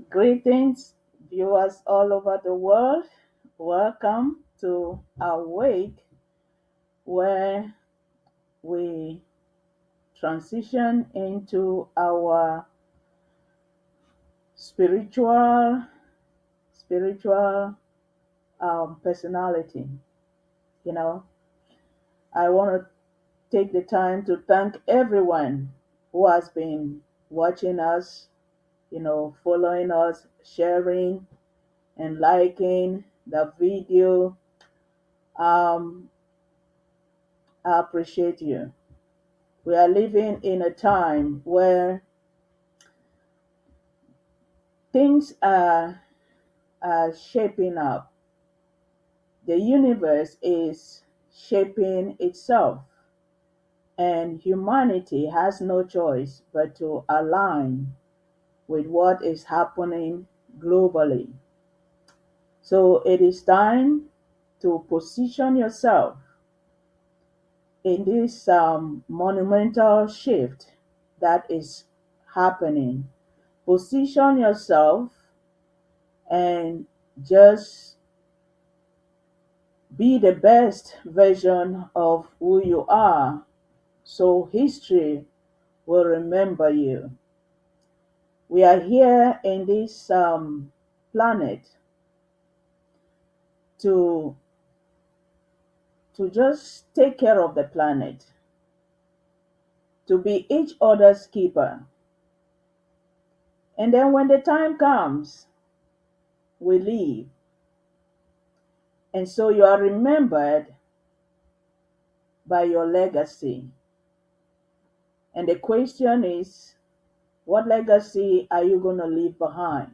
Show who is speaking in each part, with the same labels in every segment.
Speaker 1: Greetings, viewers all over the world. Welcome to Awake, where we transition into our spiritual spiritual personality. You know, I want to take the time to thank everyone who has been watching us, following us, sharing and liking the video. Um, I appreciate you. We are living in a time where things are shaping up. The universe is shaping itself, and humanity has no choice but to align with what is happening globally. So it is time to position yourself in this monumental shift that is happening. Position yourself and just be the best version of who you are so history will remember you. We are here in this planet to just take care of the planet, to be each other's keeper. And then when the time comes, we leave. And so you are remembered by your legacy. And the question is, what legacy are you going to leave behind?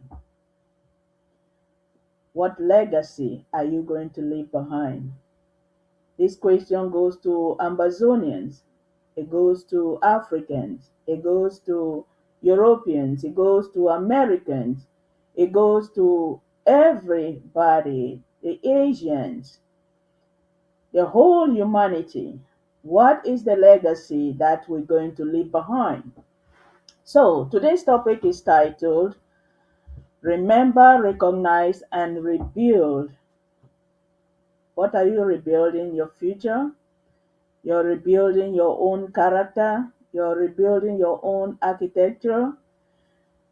Speaker 1: What legacy are you going to leave behind? This question goes to Amazonians, it goes to Africans, it goes to Europeans, it goes to Americans, it goes to everybody, the Asians, the whole humanity. What is the legacy that we're going to leave behind? So today's topic is titled Remember, Recognize, and Rebuild. What are you rebuilding? Your future? You're rebuilding your own character. You're rebuilding your own architecture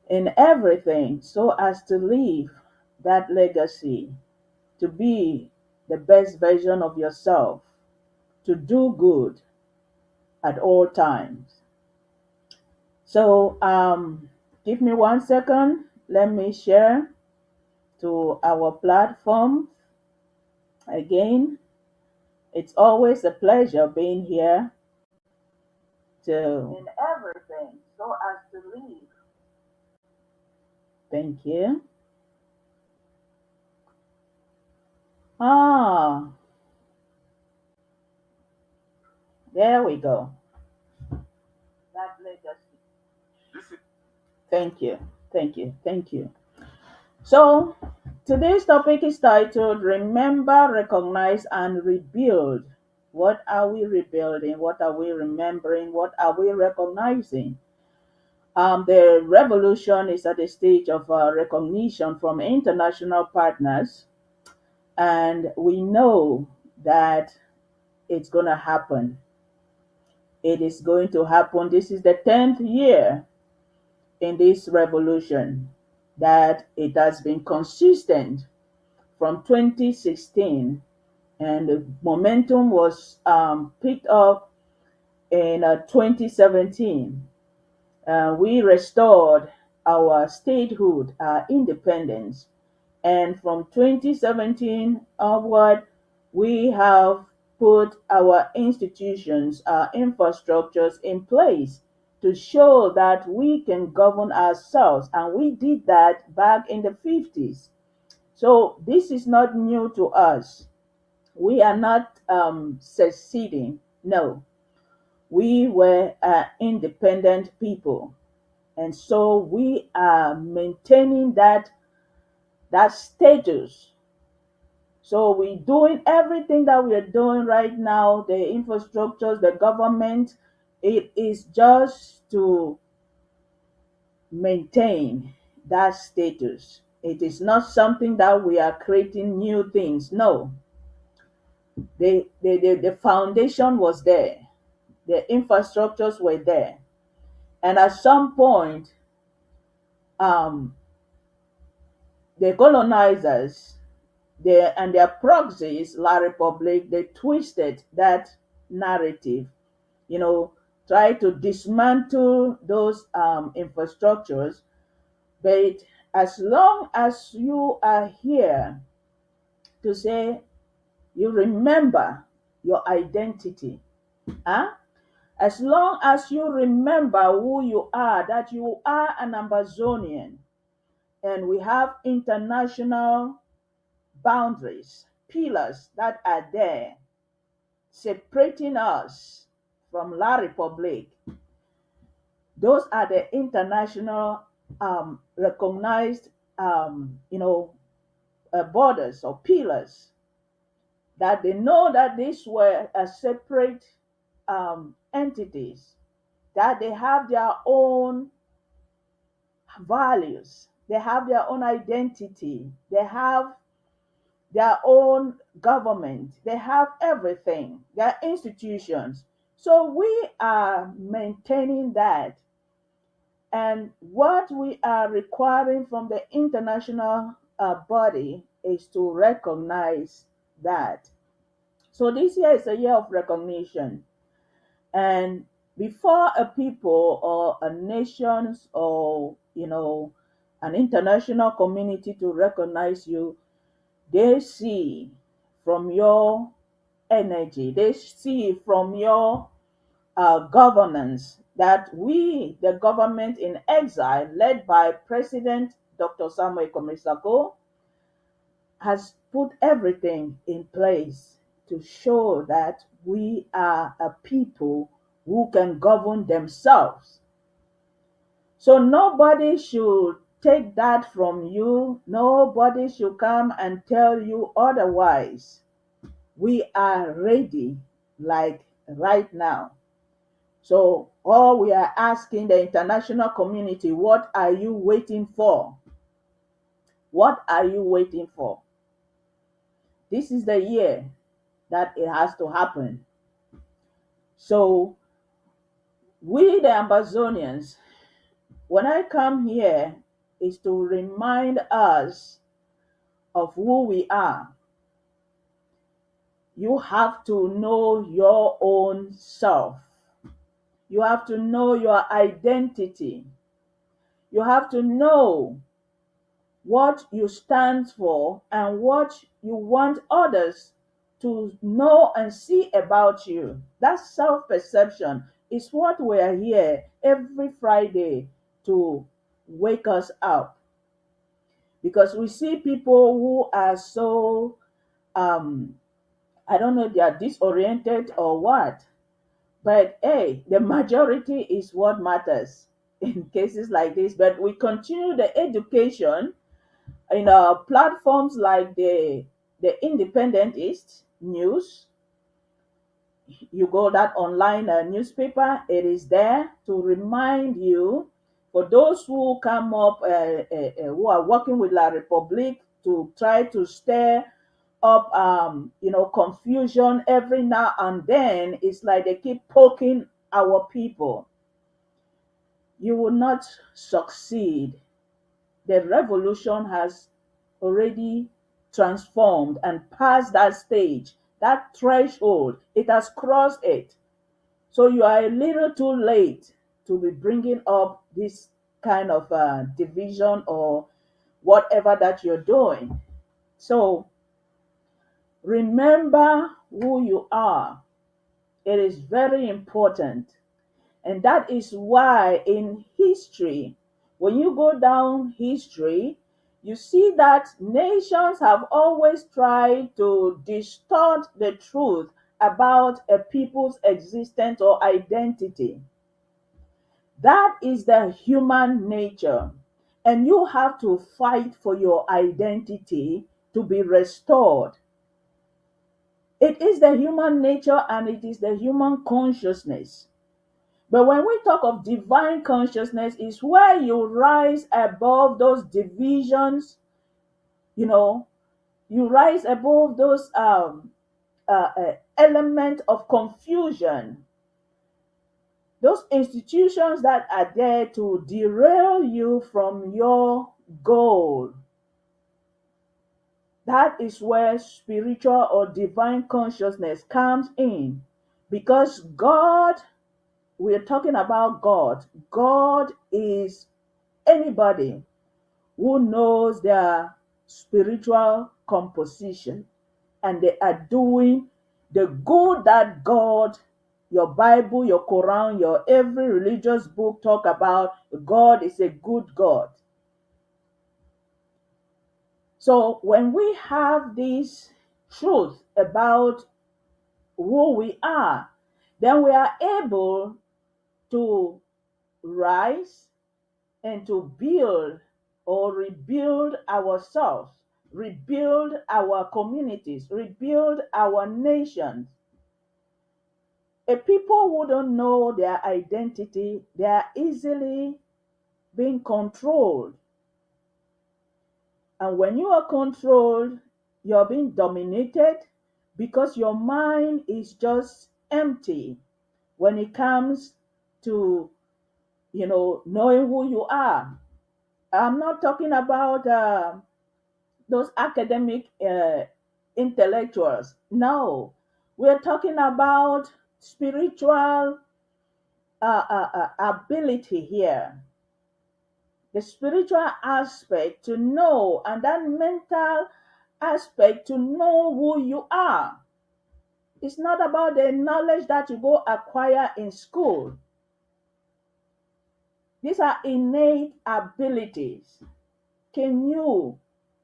Speaker 1: in everything so as to leave that legacy, to be the best version of yourself, to do good at all times. So, give me 1 second. Let me share to our platform again. It's always a pleasure being here to in everything so as to leave. Thank you. Ah, there we go. That legacy. Thank you. Thank you. Thank you. So, today's topic is titled Remember, Recognize, and Rebuild. What are we rebuilding? What are we remembering? What are we recognizing? The revolution is at the stage of recognition from international partners, and we know that it's going to happen. It is going to happen. This is the 10th year in this revolution that it has been consistent from 2016, and the momentum was picked up in 2017. We restored our statehood, our independence, and from 2017 onward, we have put our institutions, our infrastructures in place to show that we can govern ourselves. And we did that back in the 50s. So this is not new to us. We are not seceding. No, we were independent people. And so we are maintaining that status. So we're doing everything that we are doing right now, the infrastructures, the government, it is just to maintain, that status. It is not something that we are creating new things. No, the foundation was there, the infrastructures were there. And at some point, um, the colonizers and their proxies, La Republic, they twisted that narrative, you know, try to dismantle those infrastructures. But as long as you are here to say you remember your identity, huh? As long as you remember who you are, that you are an Amazonian, and we have international boundaries, pillars that are there separating us from La Republic. Those are the international recognized, borders or pillars that they know that these were separate entities, that they have their own values, they have their own identity, they have their own government, they have everything, their institutions. So we are maintaining that. And what we are requiring from the international body is to recognize that. So this year is a year of recognition. And before a people or a nations or, an international community to recognize you, they see from your energy, they see from your governance that we, the government in exile, led by President Dr. Samuel Komisako, has put everything in place to show that we are a people who can govern themselves. So nobody should take that from you. Nobody should come and tell you otherwise. We are ready, like right now. So all we are asking the international community, what are you waiting for? What are you waiting for? This is the year that it has to happen. So we, the Amazonians, when I come here, is to remind us of who we are. You have to know your own self. You have to know your identity. You have to know what you stand for and what you want others to know and see about you. That self perception is what we are here every Friday to wake us up. Because we see people who are so, I don't know if they are disoriented or what, but hey, the majority is what matters in cases like this. But we continue the education in platforms like the Independentist News. You go that online newspaper, it is there to remind you, for those who come up, who are working with La Republique to try to stir up, confusion every now and then. It's like they keep poking our people. You will not succeed. The revolution has already transformed and passed that stage, that threshold. It has crossed it. So you are a little too late to be bringing up this kind of division or whatever that you're doing. So remember who you are. It is very important. And that is why in history, when you go down history, you see that nations have always tried to distort the truth about a people's existence or identity. That is the human nature. And you have to fight for your identity to be restored. It is the human nature and it is the human consciousness. But when we talk of divine consciousness, is where you rise above those divisions, you know, you rise above those element of confusion, those institutions that are there to derail you from your goal. That is where spiritual or divine consciousness comes in. Because God, we're talking about God. God is anybody who knows their spiritual composition and they are doing the good that God, your Bible, your Quran, your every religious book talk about. God is a good God. So when we have this truth about who we are, then we are able to rise and to build or rebuild ourselves, rebuild our communities, rebuild our nations. A people who don't know their identity, they are easily being controlled. And when you are controlled, you're being dominated because your mind is just empty when it comes to, knowing who you are. I'm not talking about those academic intellectuals. No, we're talking about spiritual ability here, the spiritual aspect to know, and that mental aspect to know who you are. It's not about the knowledge that you go acquire in school. These are innate abilities. Can you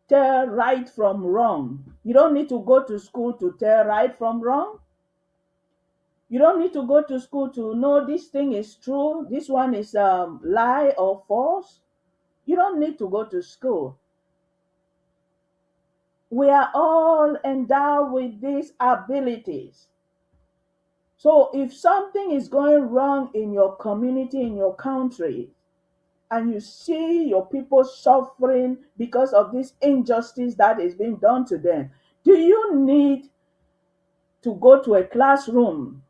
Speaker 1: tell right from wrong? You don't need to go to school to tell right from wrong. You don't need to go to school to know this thing is true, this one is lie or false. You don't need to go to school. We are all endowed with these abilities. So if something is going wrong in your community, in your country, and you see your people suffering because of this injustice that is being done to them, do you need to go to a classroom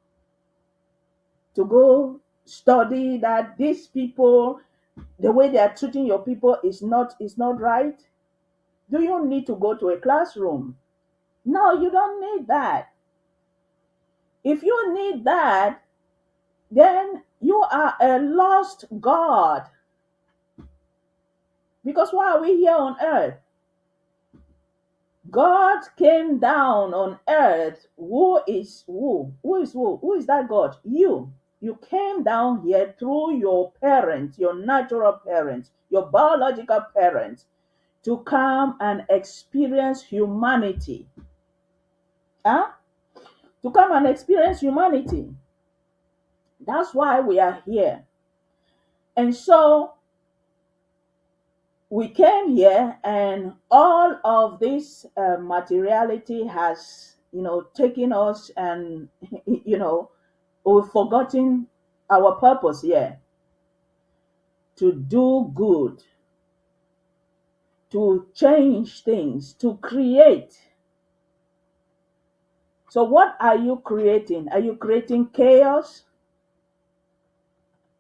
Speaker 1: to go study that these people, the way they are treating your people is not right? Do you need to go to a classroom? No, you don't need that. If you need that, then you are a lost God. Because why are we here on earth? God came down on earth. Who is who? Who is who? Who is that God? You. You came down here through your parents, your natural parents, your biological parents, to come and experience humanity. Huh? To come and experience humanity. That's why we are here. And so we came here, and all of this materiality has, taken us, and, we've forgotten our purpose here to do good, to change things, to create. So, what are you creating? Are you creating chaos,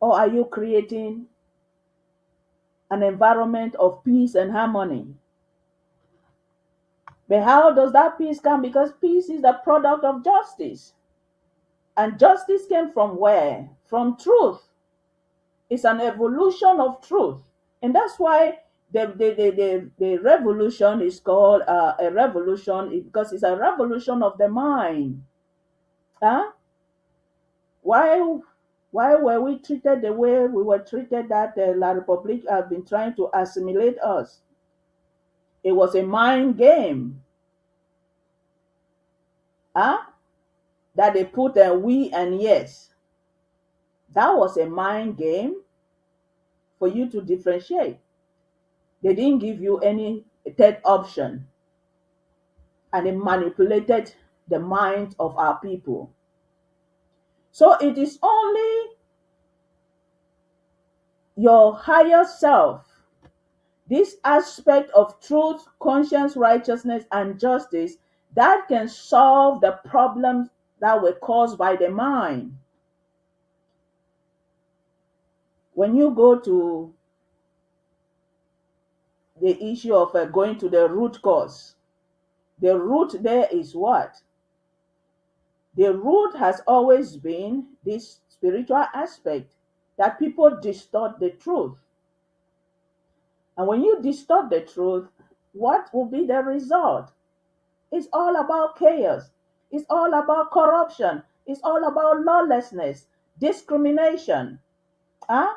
Speaker 1: or are you creating an environment of peace and harmony? But how does that peace come? Because peace is the product of justice. And justice came from where? From truth. It's an evolution of truth. And that's why the revolution is called a revolution, because it's a revolution of the mind. Huh? Why, why were we treated the way we were treated, that La Republique has been trying to assimilate us? It was a mind game. Huh? That they put a we and yes. That was a mind game for you to differentiate. They didn't give you any third option, and they manipulated the minds of our people. So it is only your higher self, this aspect of truth, conscience, righteousness, and justice that can solve the problems that were caused by the mind. When you go to the issue of going to the root cause, the root there is what? The root has always been this spiritual aspect that people distort the truth. And when you distort the truth, what will be the result? It's all about chaos. It's all about corruption. It's all about lawlessness, discrimination, huh?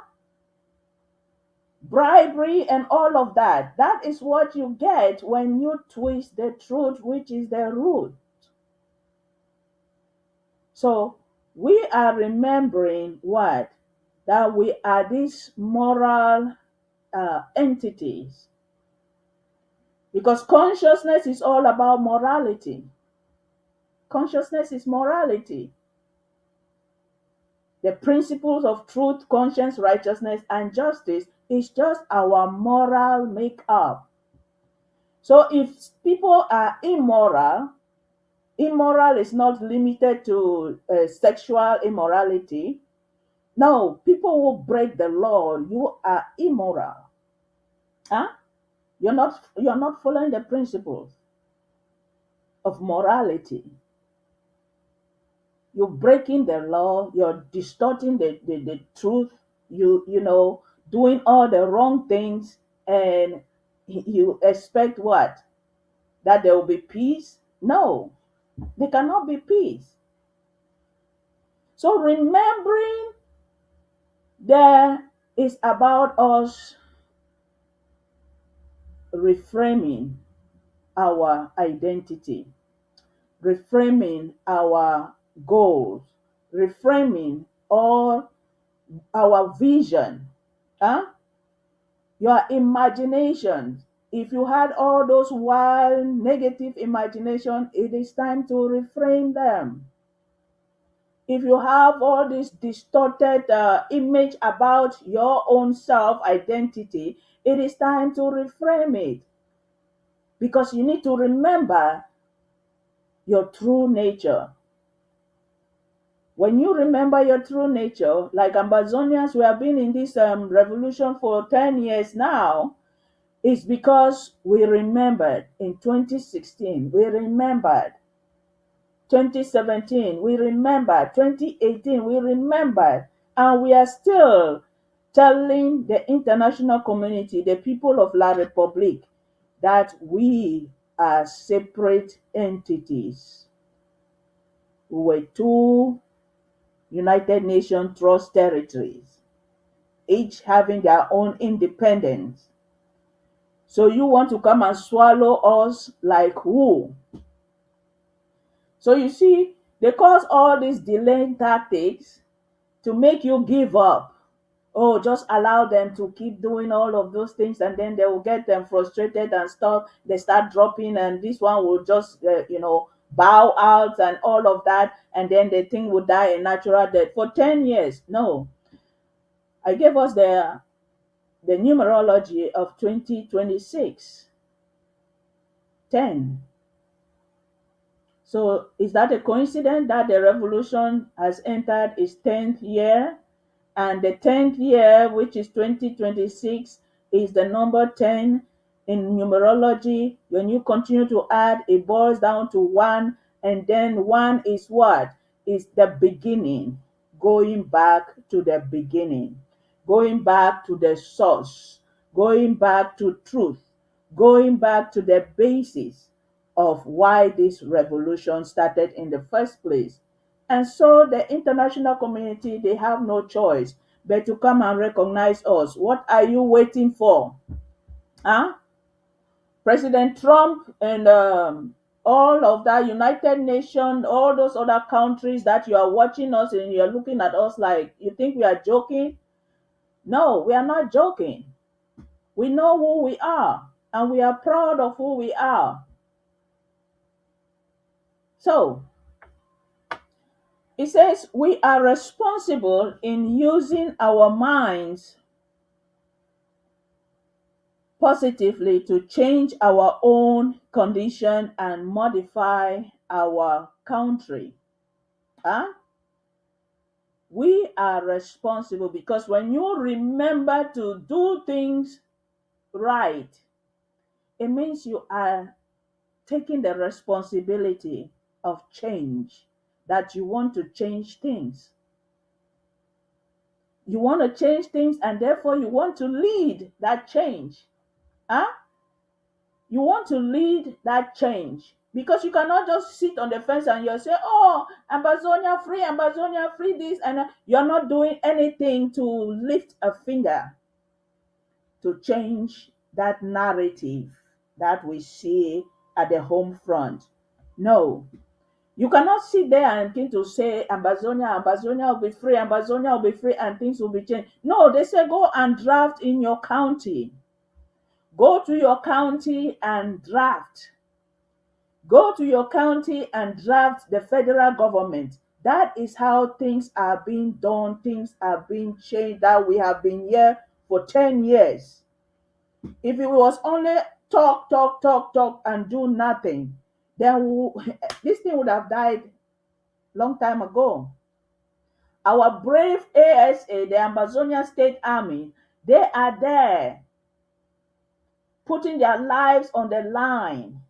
Speaker 1: Bribery, and all of that. That is what you get when you twist the truth, which is the root. So we are remembering what? That we are these moral entities. Because consciousness is all about morality. Consciousness is morality. The principles of truth, conscience, righteousness, and justice is just our moral makeup. So if people are immoral, immoral is not limited to sexual immorality. No, people who break the law, you are immoral. Huh? You're not following the principles of morality. You're breaking the law, you're distorting the truth, doing all the wrong things, and you expect what? That there will be peace? No, there cannot be peace. So remembering there is about us reframing our identity, reframing our goals, reframing all our vision, huh? Your imagination. If you had all those wild negative imagination, it is time to reframe them. If you have all this distorted image about your own self identity, it is time to reframe it, because you need to remember your true nature. When you remember your true nature, like Amazonians, we have been in this revolution for 10 years now, it's because we remembered in 2016, we remembered 2017, we remembered 2018, we remembered, and we are still telling the international community, the people of La Republique, that we are separate entities. We were two United Nations trust territories, each having their own independence. So you want to come and swallow us like who? So you see, they cause all these delaying tactics to make you give up. Oh, just allow them to keep doing all of those things, and then they will get them frustrated and stuff. They start dropping, and this one will just, bow out and all of that, and then the thing will die a natural death. For 10 years, no. I gave us the numerology of 2026, 10. So is that a coincidence that the revolution has entered its 10th year? And the 10th year, which is 2026, is the number 10 in numerology. When you continue to add, it boils down to 1, and then 1 is what? Is the beginning, going back to the beginning, going back to the source, going back to truth, going back to the basis of why this revolution started in the first place. And so the international community, they have no choice but to come and recognize us. What are you waiting for? Huh? President Trump and all of that, United Nations, all those other countries that you are watching us and you're looking at us like you think we are joking. No, we are not joking. We know who we are, and we are proud of who we are. So it says we are responsible in using our minds positively to change our own condition and modify our country. Huh? We are responsible because when you remember to do things right, it means you are taking the responsibility of change, that you want to change things. You want to change things and therefore you want to lead that change. Huh? You want to lead that change because you cannot just sit on the fence and you say, oh, Ambazonia free this, and you're not doing anything to lift a finger to change that narrative that we see at the home front. No, you cannot sit there and begin to say Ambazonia will be free, Ambazonia will be free, and things will be changed. No, they say go and draft in your county. Go to your county and draft. Go to your county and draft the federal government. That is how things are being done, things are being changed, that we have been here for 10 years. If it was only talk, talk, talk, talk, and do nothing, then this thing would have died long time ago. Our brave ASA, the Ambazonia State Army, they are there putting their lives on the line,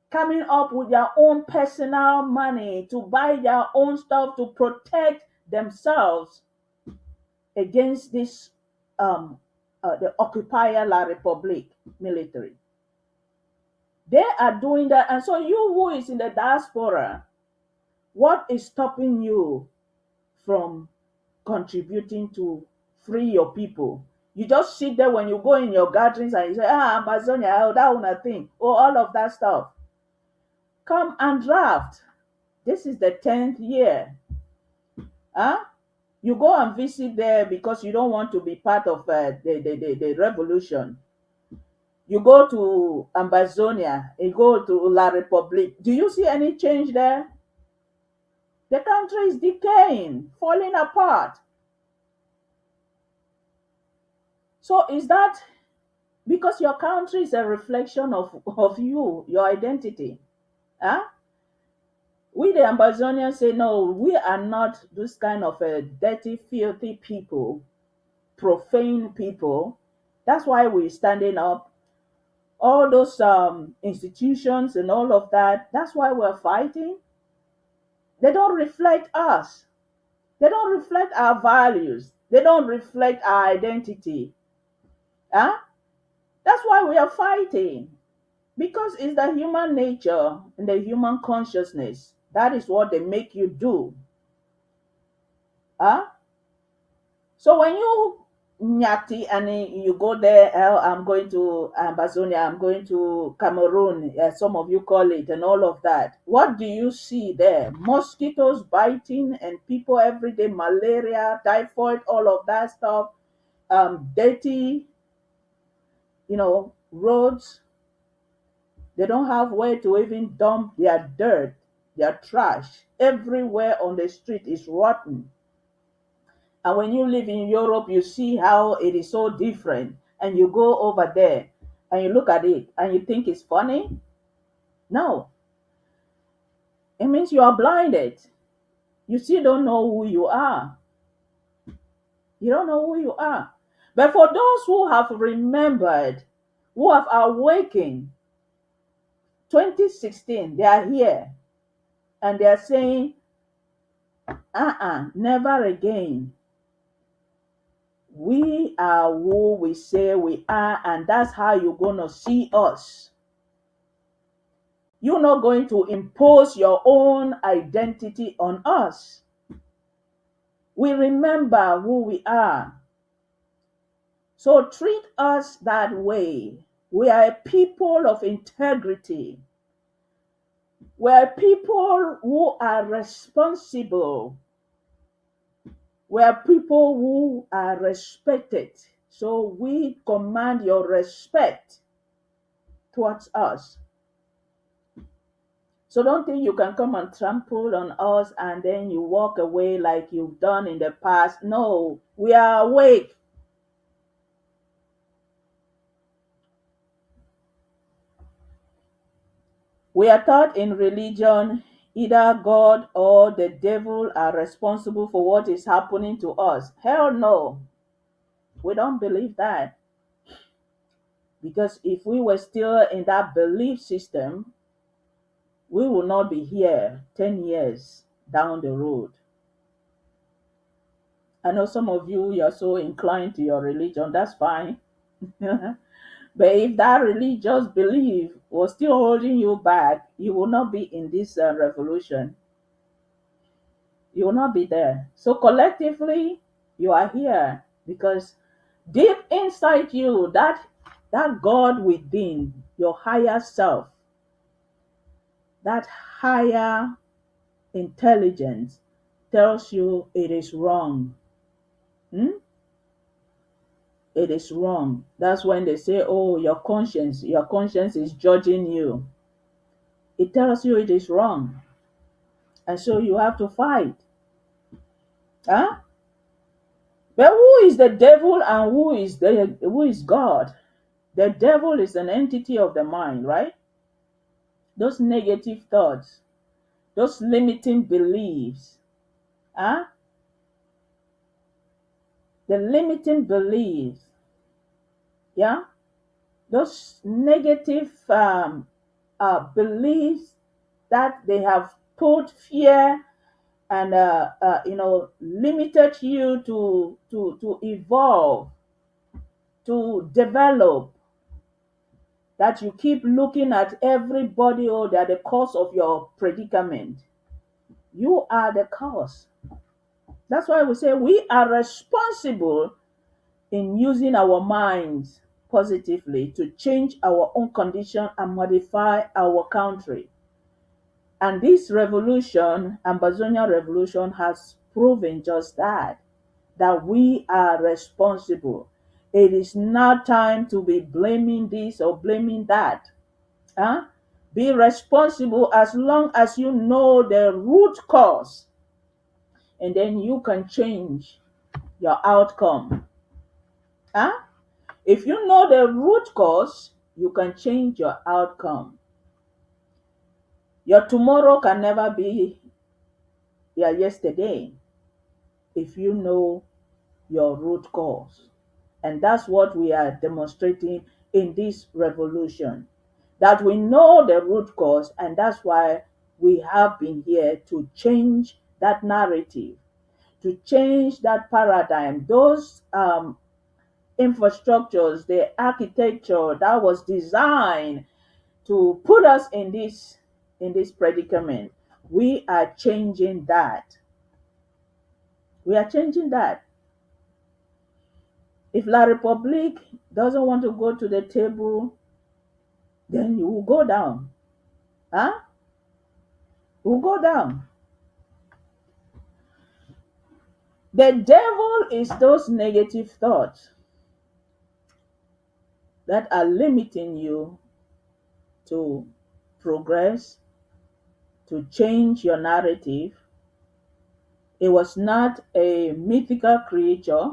Speaker 1: coming up with their own personal money to buy their own stuff to protect themselves against this the occupier La Republique military. They are doing that, and so you who is in the diaspora, what is stopping you from contributing to free your people? You just sit there when you go in your gatherings and you say, Amazonia, oh, that one thing, oh, all of that stuff. Come and draft. This is the 10th year. Huh? You go and visit there because you don't want to be part of the revolution. You go to Ambazonia, you go to La Republique. Do you see any change there? The country is decaying, falling apart. So is that because your country is a reflection of you, your identity? Huh? We the Ambazonians say, no, we are not this kind of a dirty, filthy people, profane people. That's why we're standing up. All those institutions and all of that, that's why we're fighting. They don't reflect us. They don't reflect our values. They don't reflect our identity. Huh? That's why we are fighting. Because it's the human nature and the human consciousness. That is what they make you do. Huh? So when you nyati and you go there, oh, I'm going to Ambazonia, I'm going to Cameroon, as some of you call it, and all of that. What do you see there? Mosquitoes biting and people every day, malaria, typhoid, all of that stuff. Dirty, roads. They don't have where to even dump their dirt, their trash. Everywhere on the street is rotten. And when you live in Europe, you see how it is so different. And you go over there and you look at it and you think it's funny. No. It means you are blinded. You still don't know who you are. You don't know who you are. But for those who have remembered, who have awakened, 2016, they are here. And they are saying, never again. We are who we say we are, and that's how you're going to see us. You're not going to impose your own identity on us. We remember who we are. So treat us that way. We are a people of integrity. We are people who are responsible. We are people who are respected. So we command your respect towards us. So don't think you can come and trample on us and then you walk away like you've done in the past. No, we are awake. We are taught in religion either God or the devil are responsible for what is happening to us. Hell no, we don't believe that. Because if we were still in that belief system, we will not be here 10 years down the road. I know some of you, you're so inclined to your religion, that's fine. But if that religious belief was still holding you back, you will not be in this revolution. You will not be there. So collectively, you are here because deep inside you, that God within, your higher self, that higher intelligence tells you it is wrong. Hmm? It is wrong. That's when they say, oh, your conscience is judging you. It tells you it is wrong. And so you have to fight. Huh? But who is the devil and who is God? The devil is an entity of the mind, right? Those negative thoughts, those limiting beliefs. Huh? The limiting beliefs. Yeah? Those negative beliefs that they have put fear and limited you to evolve, to develop, that you keep looking at everybody, or they're the cause of your predicament. You are the cause. That's why we say we are responsible in using our minds positively to change our own condition and modify our country. And this revolution, Ambazonia revolution, has proven just that we are responsible. It is not time to be blaming this or blaming that. Huh? Be responsible as long as you know the root cause, and then you can change your outcome. Huh? If you know the root cause, you can change your outcome. Your tomorrow can never be your yesterday if you know your root cause. And that's what we are demonstrating in this revolution. That we know the root cause, and that's why we have been here to change that narrative, to change that paradigm, those infrastructures, the architecture that was designed to put us in this predicament. We are changing that. We are changing that. If La Republique doesn't want to go to the table, then you will go down. Huh? You will go down. The devil is those negative thoughts that are limiting you to progress, to change your narrative. It was not a mythical creature.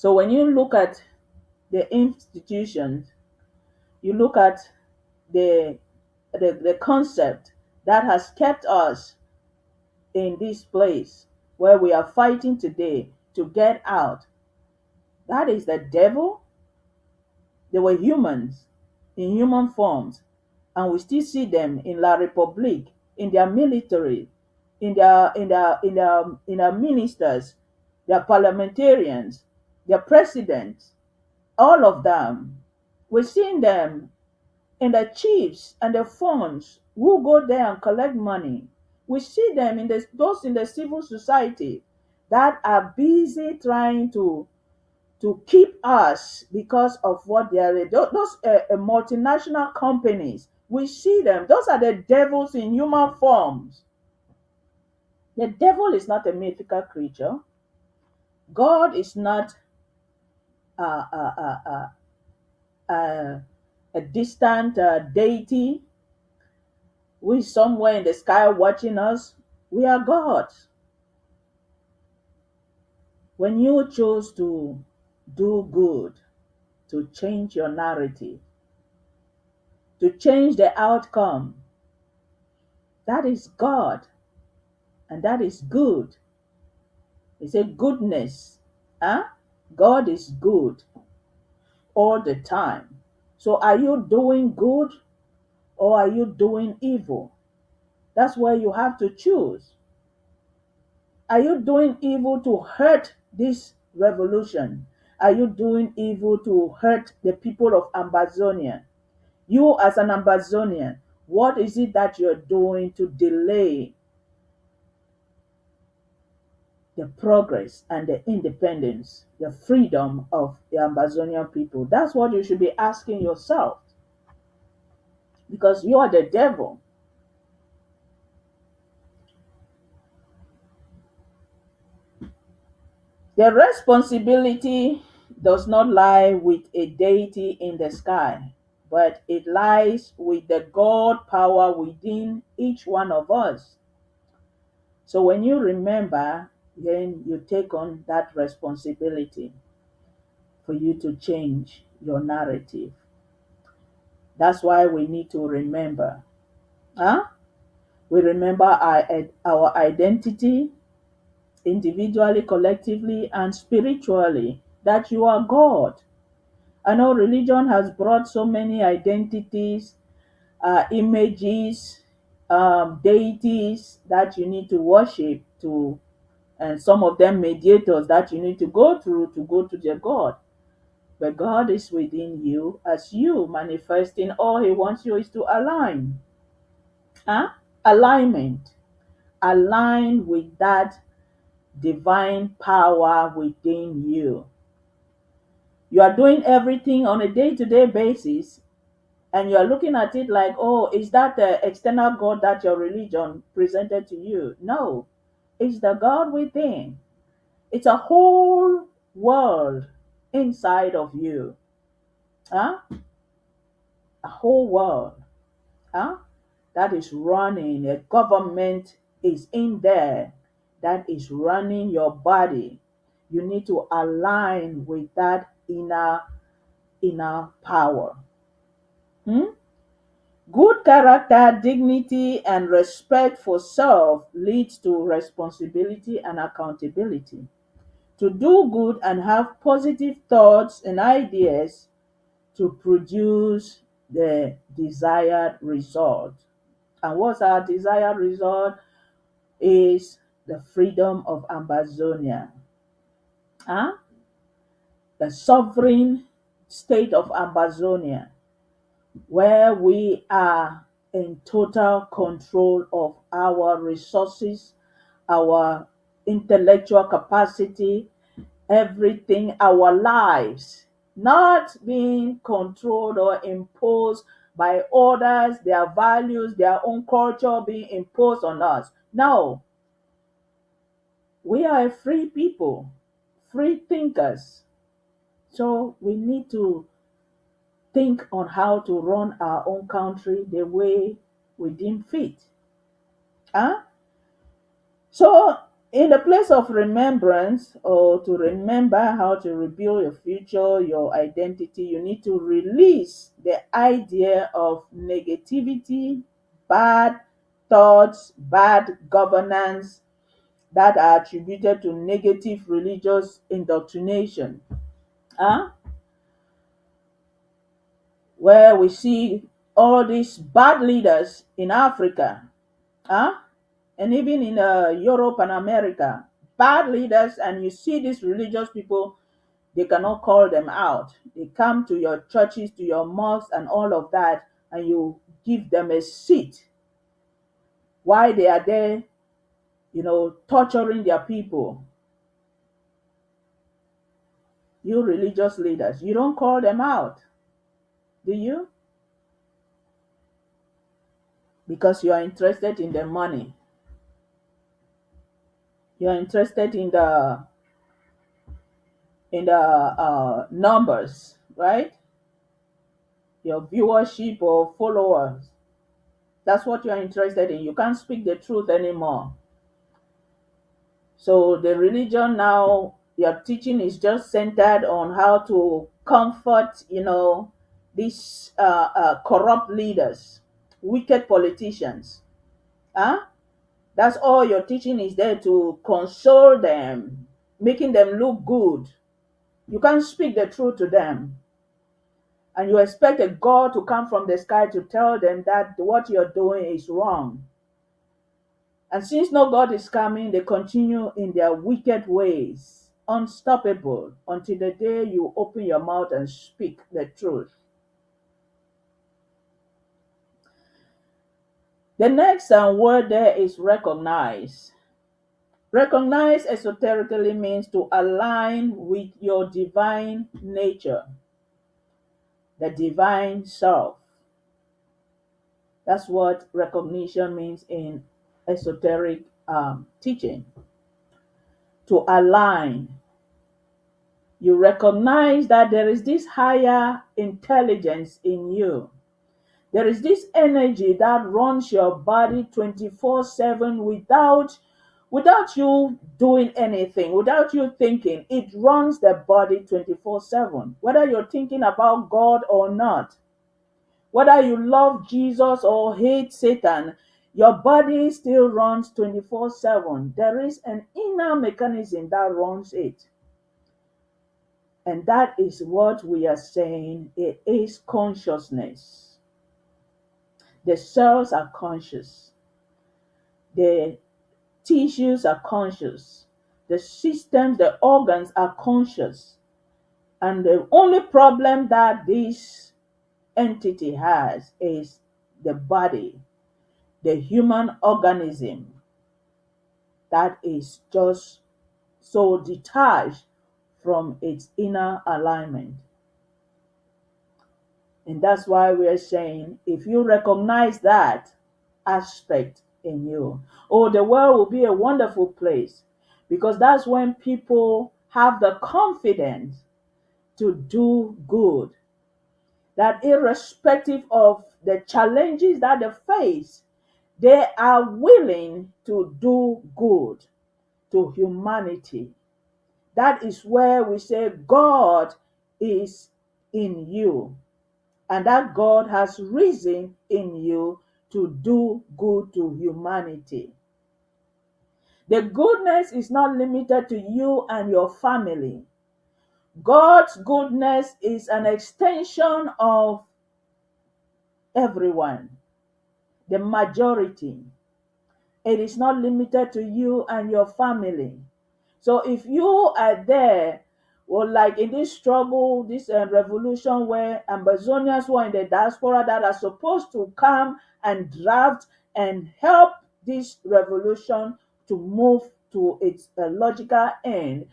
Speaker 1: So when you look at the institutions, you look at the, the concept that has kept us in this place where we are fighting today to get out. That is the devil. They were humans in human forms, and we still see them in La Republique, in their military, in their ministers, their parliamentarians, their presidents, all of them. We're seeing them in the chiefs and the funds who go there and collect money. We see them in those in the civil society that are busy trying to keep us because of what they are. Those multinational companies, we see them. Those are the devils in human forms. The devil is not a mythical creature. God is not uh, uh, uh, uh, a distant deity who is somewhere in the sky watching us. We are God. When you choose to do good, to change your narrative, to change the outcome. That is God, and that is good. It's a goodness. Huh? God is good all the time. So are you doing good or are you doing evil? That's where you have to choose. Are you doing evil to hurt this revolution? Are you doing evil to hurt the people of Amazonia? You, as an Amazonian, what is it that you're doing to delay the progress and the independence, the freedom of the Amazonian people? That's what you should be asking yourself, because you are the devil. The responsibility does not lie with a deity in the sky, but it lies with the God power within each one of us. So when you remember, then you take on that responsibility for you to change your narrative. That's why we need to remember. Huh? We remember our identity individually, collectively, and spiritually, that you are God. I know religion has brought so many identities, images, deities that you need to worship to, and some of them mediators that you need to go through to go to the God. But God is within you as you manifesting. All He wants you is to align. Huh? Alignment. Align with that divine power within you. You are doing everything on a day to day basis, and you are looking at it like, oh, is that the external God that your religion presented to you? No, it's the God within. It's a whole world inside of you. Huh? A whole world. Huh? That is running. A government is in there that is running your body. You need to align with that inner power. Hmm? Good character, dignity, and respect for self leads to responsibility and accountability. To do good and have positive thoughts and ideas to produce the desired result. And what's our desired result? Is the freedom of Amazonia. Huh? The sovereign state of Amazonia, where we are in total control of our resources, our intellectual capacity, everything, our lives, not being controlled or imposed by others, their values, their own culture being imposed on us. No, we are a free people, free thinkers. So we need to think on how to run our own country the way we deem fit. Huh? So, in the place of remembrance, or to remember how to rebuild your future, your identity, you need to release the idea of negativity, bad thoughts, bad governance that are attributed to negative religious indoctrination. Huh? Where we see all these bad leaders in Africa, huh? And even in Europe and America, bad leaders, and you see these religious people, they cannot call them out. They come to your churches, to your mosques, and all of that, and you give them a seat. Why they are there, torturing their people. You religious leaders, you don't call them out, do you? Because you are interested in the money. You are interested in the numbers, right? Your viewership or followers. That's what you are interested in. You can't speak the truth anymore. So the religion now, your teaching is just centered on how to comfort, these corrupt leaders, wicked politicians. Huh? That's all your teaching is there to console them, making them look good. You can't speak the truth to them. And you expect a God to come from the sky to tell them that what you're doing is wrong. And since no God is coming, they continue in their wicked ways, unstoppable, until the day you open your mouth and speak the truth. The next word there is recognize. Recognize esoterically means to align with your divine nature, the divine self. That's what recognition means in esoteric teaching. To align. You recognize that there is this higher intelligence in you. There is this energy that runs your body 24/7 without you doing anything, without you thinking. It runs the body 24/7. Whether you're thinking about God or not, whether you love Jesus or hate Satan, your body still runs 24/7. There is an inner mechanism that runs it. And that is what we are saying. It is consciousness. The cells are conscious. The tissues are conscious. The systems, the organs are conscious. And the only problem that this entity has is the body, the human organism that is just so detached from its inner alignment. And that's why we're saying if you recognize that aspect in you, oh, the world will be a wonderful place, because that's when people have the confidence to do good, that irrespective of the challenges that they face, they are willing to do good to humanity. That is where we say God is in you, and that God has risen in you to do good to humanity. The goodness is not limited to you and your family. God's goodness is an extension of everyone, the majority. It is not limited to you and your family. So if you are there, or like in this struggle, this revolution where Amazonians who are in the diaspora that are supposed to come and draft and help this revolution to move to its logical end,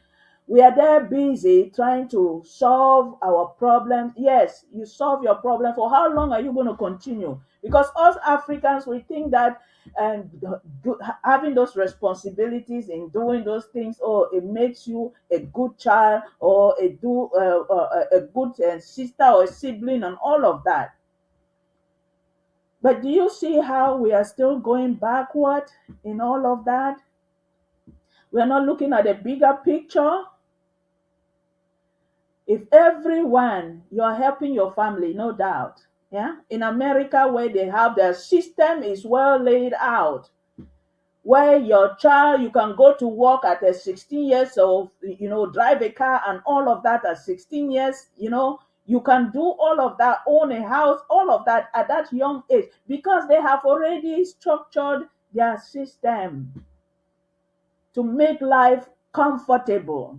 Speaker 1: we are there busy trying to solve our problems. Yes, you solve your problem. For how long are you going to continue? Because us Africans, we think that and having those responsibilities in doing those things, or it makes you a good child, or a good sister or a sibling, and all of that. But do you see how we are still going backward in all of that? We are not looking at the bigger picture. If everyone, you are helping your family, no doubt. Yeah, in America, where they have their system is well laid out, where your child, you can go to work at a 16 years old, drive a car and all of that at 16 years, you can do all of that, own a house, all of that at that young age, because they have already structured their system to make life comfortable.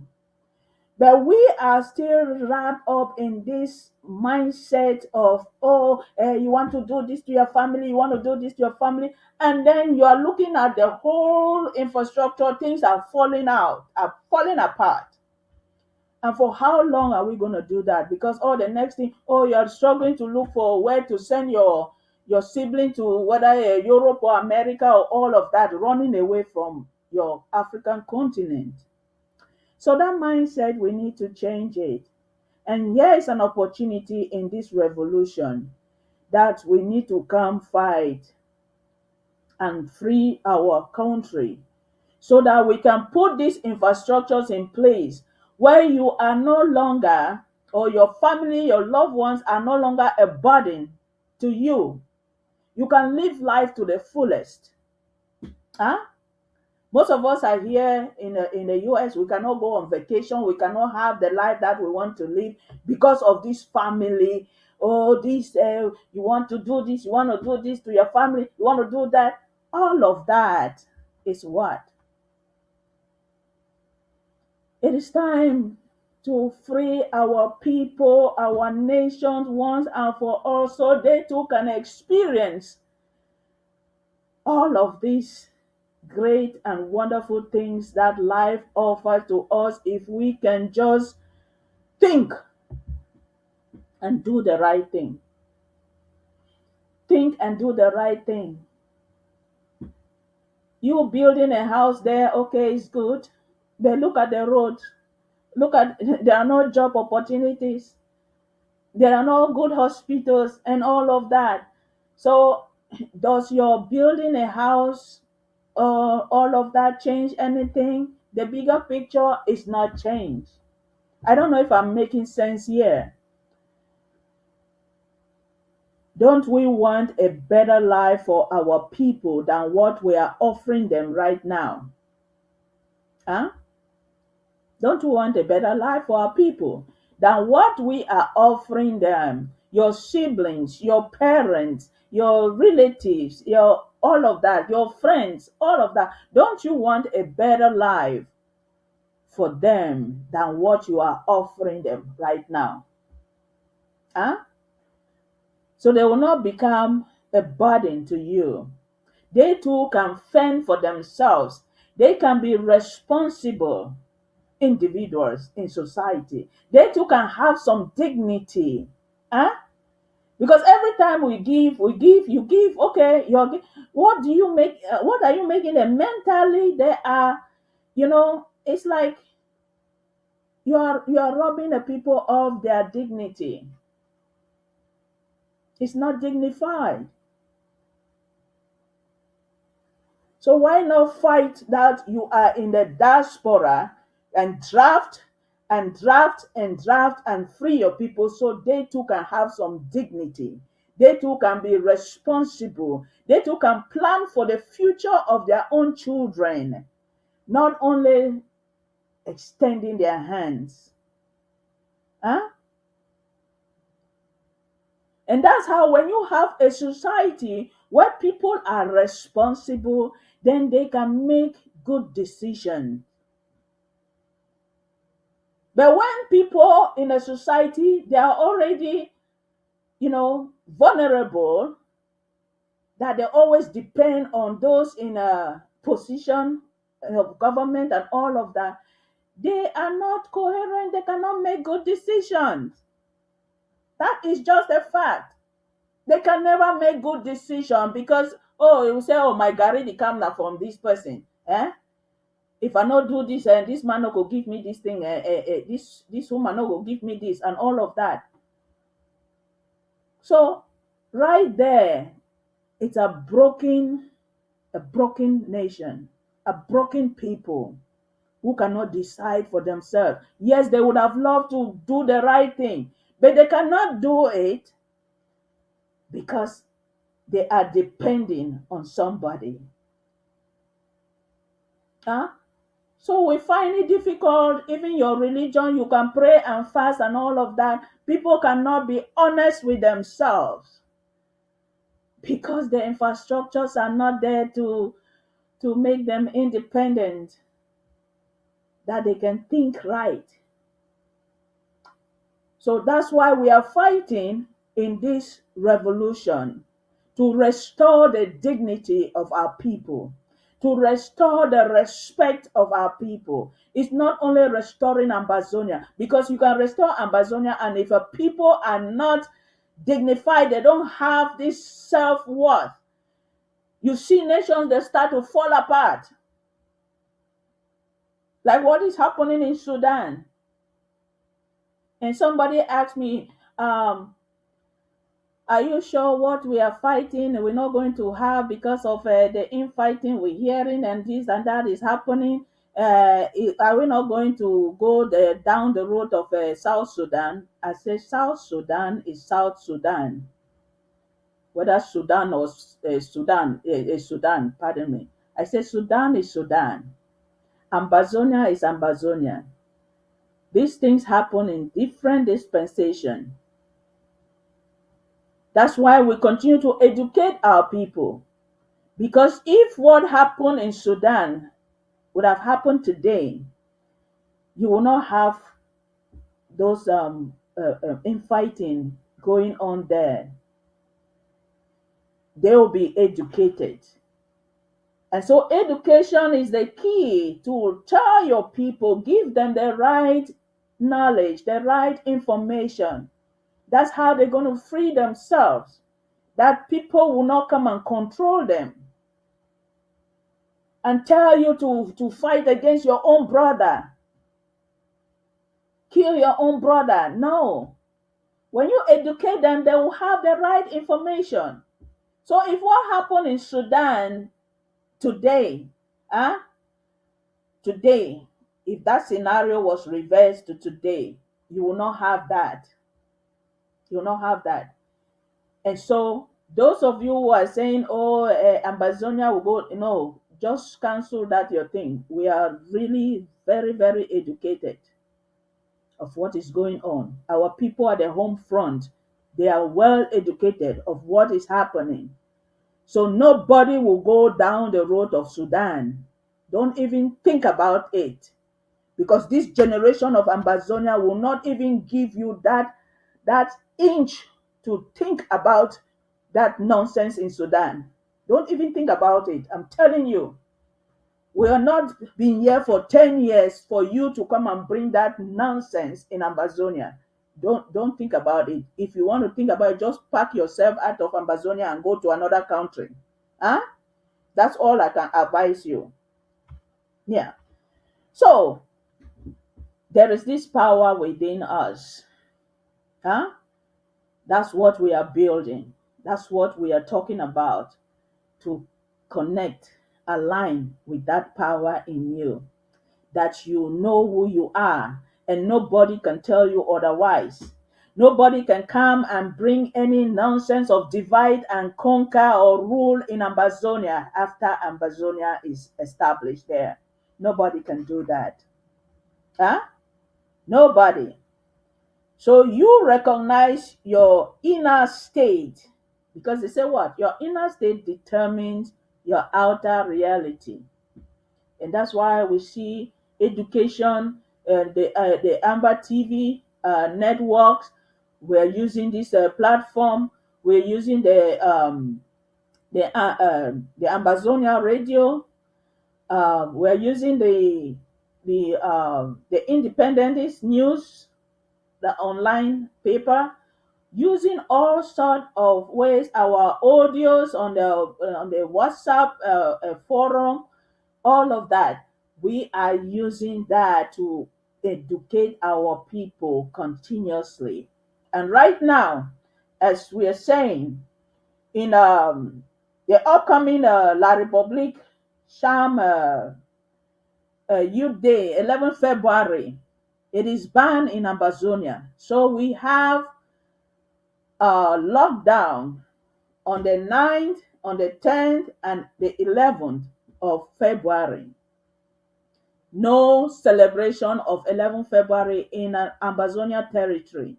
Speaker 1: But we are still wrapped up in this mindset of, oh, you want to do this to your family, you want to do this to your family. And then you are looking at the whole infrastructure, things are falling out, are falling apart. And for how long are we going to do that? Because, the next thing, you're struggling to look for where to send your sibling to, whether Europe or America or all of that, running away from your African continent. So that mindset, we need to change it. And here is an opportunity in this revolution that we need to come fight and free our country, so that we can put these infrastructures in place where you are no longer or your family, your loved ones are no longer a burden to you. You can live life to the fullest. Huh? Most of us are here in the US. We cannot go on vacation. We cannot have the life that we want to live because of this family. Oh, this, you want to do this, you want to do this to your family, you want to do that. All of that is what? It is time to free our people, our nations once and for all, so they too can experience all of these great and wonderful things that life offers to us if we can just think and do the right thing. Think and do the right thing. You building a house there, okay, it's good. But look at the road. Look at, there are no job opportunities. There are no good hospitals and all of that. So, does your building a house, all of that change anything? The bigger picture is not changed. I don't know if I'm making sense here. Don't we want a better life for our people than what we are offering them right now? Huh? Don't we want a better life for our people than what we are offering them? Your siblings, your parents, your relatives, your all of that, your friends, all of that. Don't you want a better life for them than what you are offering them right now? Huh? So they will not become a burden to you. They too can fend for themselves. They can be responsible individuals in society. They too can have some dignity. Huh? Because every time we give, you give, okay, what do you make, what are you making them mentally? They are, it's like you are robbing the people of their dignity. It's not dignified. So why not fight that you are in the diaspora and draft and draft and draft and free your people so they too can have some dignity. They too can be responsible. They too can plan for the future of their own children, not only extending their hands. Huh? And that's how, when you have a society where people are responsible, then they can make good decisions. But when people in a society, they are already, vulnerable, that they always depend on those in a position of government and all of that, they are not coherent. They cannot make good decisions. That is just a fact. They can never make good decision because, oh, you say, oh, my Gary the come now from this person. Eh? If I not do this, and this man no go give me this thing, this woman no go give me this, and all of that. So right there, it's a broken nation, a broken people who cannot decide for themselves. Yes, they would have loved to do the right thing, but they cannot do it because they are depending on somebody. Huh? So we find it difficult, even your religion, you can pray and fast and all of that. People cannot be honest with themselves because the infrastructures are not there to make them independent, that they can think right. So that's why we are fighting in this revolution to restore the dignity of our people, to restore the respect of our people. It's not only restoring Ambazonia, because you can restore Ambazonia, and if a people are not dignified, they don't have this self worth. You see nations, they start to fall apart. Like what is happening in Sudan. And somebody asked me, are you sure what we are fighting we're not going to have because of the infighting we're hearing and this and that is happening? Are we not going to go down the road of South Sudan? I say South Sudan is South Sudan, whether Sudan or Sudan, pardon me. I say Sudan is Sudan. Ambazonia is Ambazonia. These things happen in different dispensation. That's why we continue to educate our people. Because if what happened in Sudan would have happened today, you will not have those infighting going on there. They will be educated. And so education is the key to tell your people, give them the right knowledge, the right information. That's how they're going to free themselves. That people will not come and control them and tell you to fight against your own brother, kill your own brother. No. When you educate them, they will have the right information. So if what happened in Sudan today, huh? Today, if that scenario was reversed to today, you will not have that. You will not have that. And so those of you who are saying, oh, Ambazonia will go, no, just cancel that your thing. We are really very, very educated of what is going on. Our people at the home front, they are well educated of what is happening. So nobody will go down the road of Sudan. Don't even think about it. Because this generation of Ambazonia will not even give you that inch to think about that nonsense in Sudan. Don't even think about it. I'm telling you. We are not been here for 10 years for you to come and bring that nonsense in Ambazonia. Don't think about it. If you want to think about it, just pack yourself out of Ambazonia and go to another country. Huh? That's all I can advise you. Yeah. So there is this power within us. Huh? That's what we are building. That's what we are talking about, to connect, align with that power in you, that you know who you are and nobody can tell you otherwise. Nobody can come and bring any nonsense of divide and conquer or rule in Ambazonia after Ambazonia is established there. Nobody can do that. Huh? Nobody. So you recognize your inner state, because they say what? Your inner state determines your outer reality. And that's why we see education, the Amba TV networks. We're using this platform. We're using the Ambazonia radio. We're using the Independent news, the online paper, using all sort of ways. Our audios on the WhatsApp forum, all of that, we are using that to educate our people continuously. And right now, as we are saying, in the upcoming La République Sham Youth Day, 11 February, it is banned in Ambazonia. So we have lockdown on the 9th, on the 10th, and the 11th of February. No celebration of 11 February in an Ambazonia territory.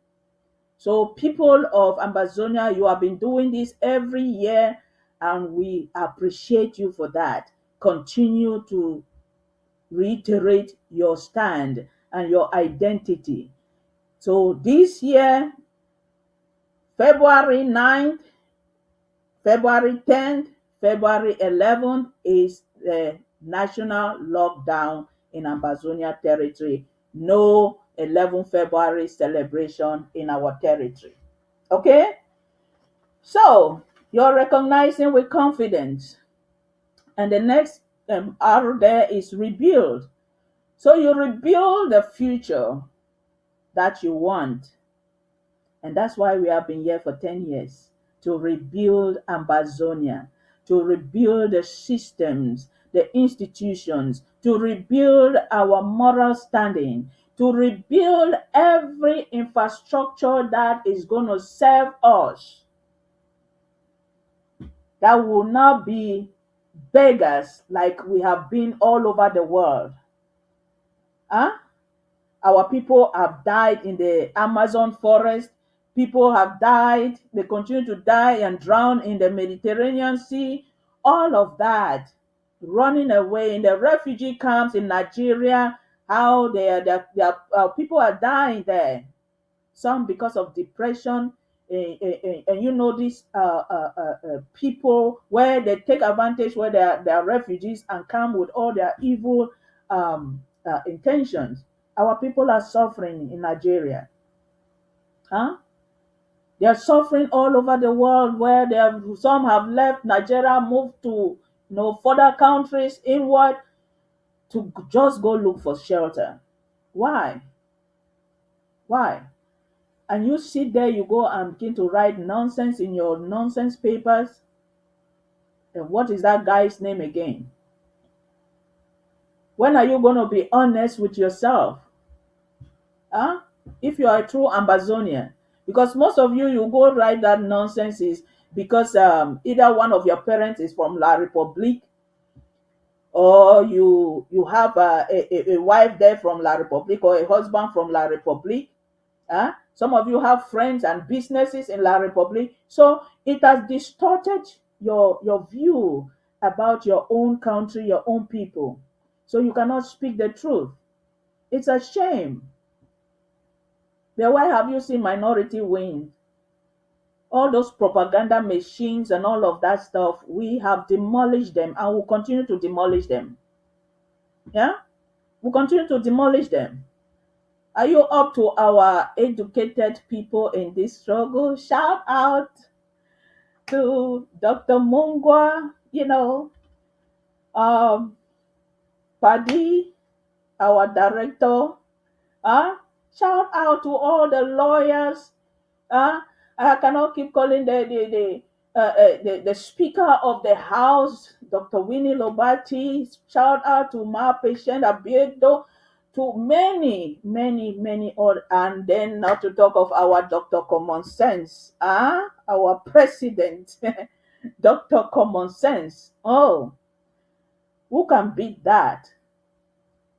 Speaker 1: So people of Ambazonia, you have been doing this every year and we appreciate you for that. Continue to reiterate your stand and your identity. So this year, February 9th, February 10th, February 11th is the national lockdown in Ambazonia territory. No 11 February celebration in our territory. Okay? So you're recognizing with confidence. And the next R there is rebuild. So you rebuild the future that you want. And that's why we have been here for 10 years, to rebuild Ambazonia, to rebuild the systems, the institutions, to rebuild our moral standing, to rebuild every infrastructure that is going to serve us, that will not be beggars like we have been all over the world. Huh? Our people have died in the Amazon forest. People have died. They continue to die and drown in the Mediterranean Sea. All of that, running away in the refugee camps in Nigeria, how people are dying there. Some because of depression, and you know these people where they take advantage, where they are refugees and come with all their evil intentions. Our people are suffering in Nigeria. Huh? They are suffering all over the world, where some have left Nigeria, moved to further countries inward to just go look for shelter. Why? Why? And you sit there, you go and begin to write nonsense in your nonsense papers. And what is that guy's name again? When are you going to be honest with yourself? Huh? If you are a true Amazonian. Because most of you go write that nonsense is because either one of your parents is from La Republique, or you have a wife there from La Republique, or a husband from La Republique. Huh? Some of you have friends and businesses in La Republique. So it has distorted your view about your own country, your own people. So you cannot speak the truth. It's a shame. Then why have you seen minority win? All those propaganda machines and all of that stuff, we have demolished them and will continue to demolish them. Yeah? We'll continue to demolish them. Are you up to our educated people in this struggle? Shout out to Dr. Mungwa, um, Paddy, our director. Shout out to all the lawyers. Uh, I cannot keep calling the Speaker of the House, Dr. Winnie Lobati. Shout out to Ma Patient Abiedo, to many, many, many other, and then not to talk of our Dr. Common Sense, our president, Dr. Common Sense. Oh, who can beat that?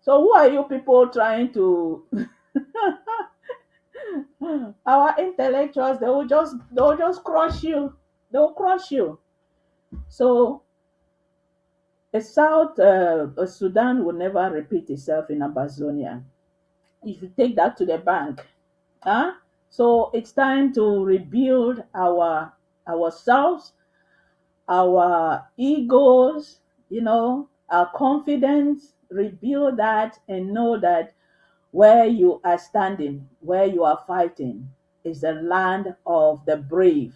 Speaker 1: So who are you people trying to our intellectuals, they will just crush you. They'll crush you. So a South Sudan will never repeat itself in Amazonia. If you take that to the bank, huh? So it's time to rebuild ourselves, our egos, our confidence, rebuild that and know that where you are standing, where you are fighting, is the land of the brave.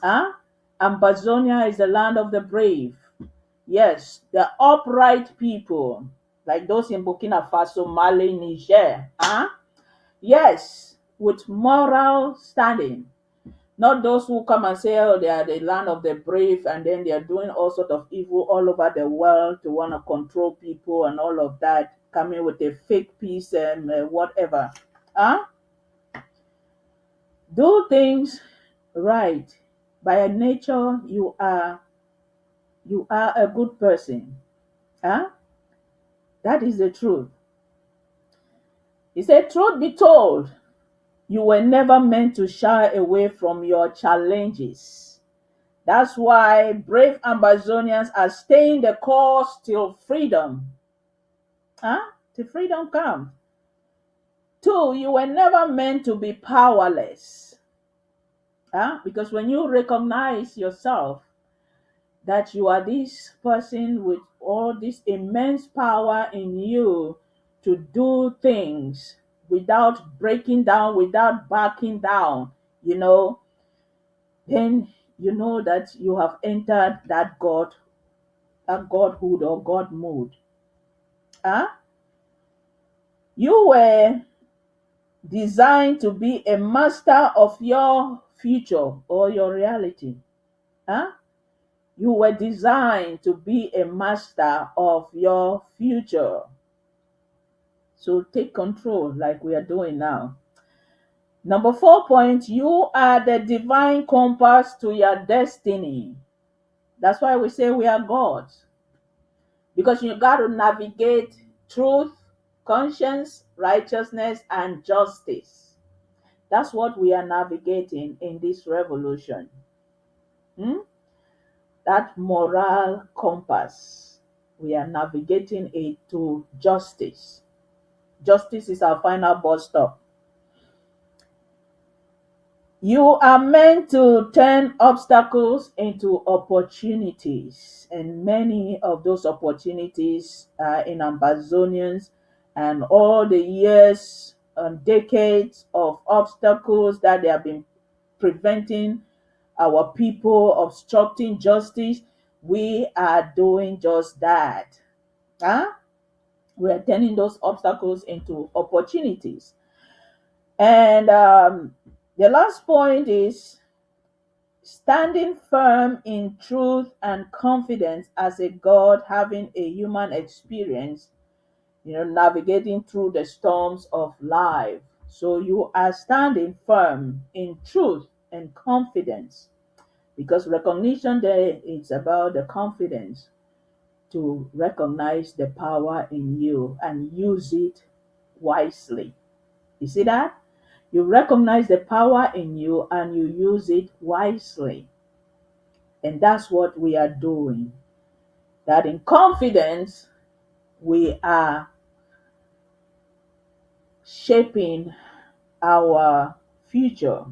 Speaker 1: Huh? Amazonia is the land of the brave. Yes, the upright people, like those in Burkina Faso, Mali, Niger. Huh? Yes, with moral standing. Not those who come and say, oh, they are the land of the brave, and then they are doing all sort of evil all over the world to want to control people and all of that, coming with a fake peace and whatever. Huh? Do things right. By nature, you are a good person. Huh? That is the truth. He said, truth be told, you were never meant to shy away from your challenges. That's why brave Amazonians are staying the course till freedom. Huh? Till freedom comes. Two, you were never meant to be powerless. Huh? Because when you recognize yourself that you are this person with all this immense power in you to do things without breaking down, without backing down, then you know that you have entered that godhood or God mode. Huh? You were designed to be a master of your future or your reality. Huh? You were designed to be a master of your future. So take control like we are doing now. Number 4 point, you are the divine compass to your destiny. That's why we say we are gods. Because you got to navigate truth, conscience, righteousness, and justice. That's what we are navigating in this revolution. Hmm? That moral compass. We are navigating it to justice. Justice is our final bus stop. You are meant to turn obstacles into opportunities, and many of those opportunities are in Ambazonians, and all the years and decades of obstacles that they have been preventing our people, obstructing justice. We are doing just that. Huh? We are turning those obstacles into opportunities. And the last point is standing firm in truth and confidence as a God having a human experience, navigating through the storms of life. So you are standing firm in truth and confidence, because recognition there is about the confidence to recognize the power in you and use it wisely. You see that? You recognize the power in you and you use it wisely. And that's what we are doing. That in confidence, we are shaping our future.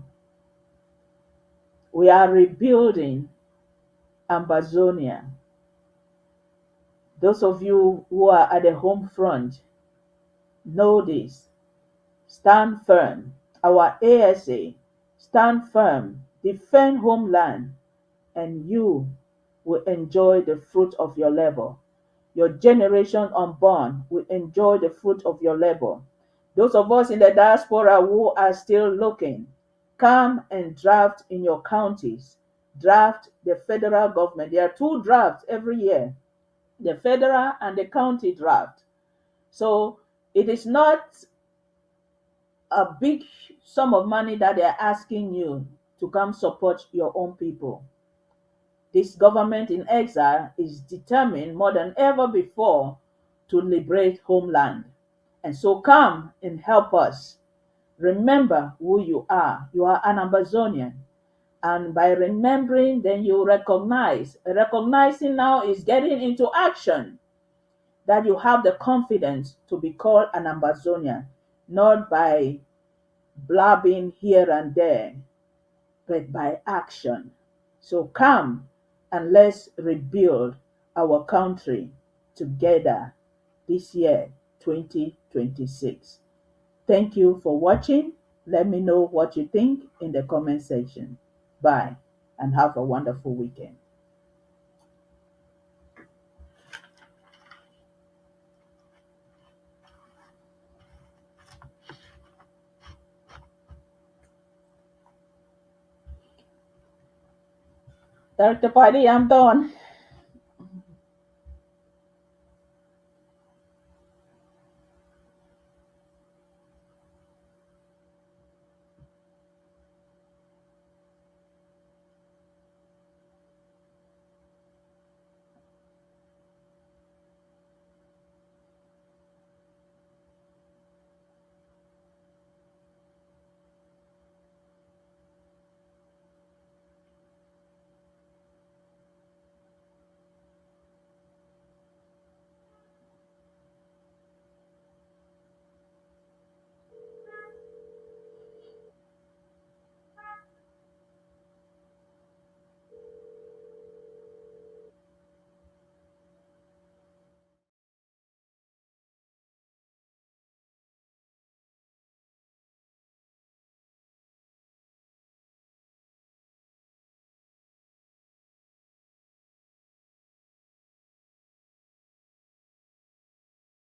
Speaker 1: We are rebuilding Ambazonia. Those of you who are at the home front know this. Stand firm. Our ASA, stand firm. Defend homeland, and you will enjoy the fruit of your labor. Your generation unborn will enjoy the fruit of your labor. Those of us in the diaspora who are still looking, come and draft in your counties. Draft the federal government. There are two drafts every year, the federal and the county draft. So it is not a big sum of money that they're asking you to come support your own people. This government in exile is determined more than ever before to liberate homeland. And so come and help us. Remember who you are. You are an Amazonian. And by remembering, then you recognize. Recognizing now is getting into action. That you have the confidence to be called an Amazonian, not by blabbing here and there, but by action. So come and let's rebuild our country together this year, 2026. Thank you for watching. Let me know what you think in the comment section. Bye and have a wonderful weekend. Director Patty, I'm done.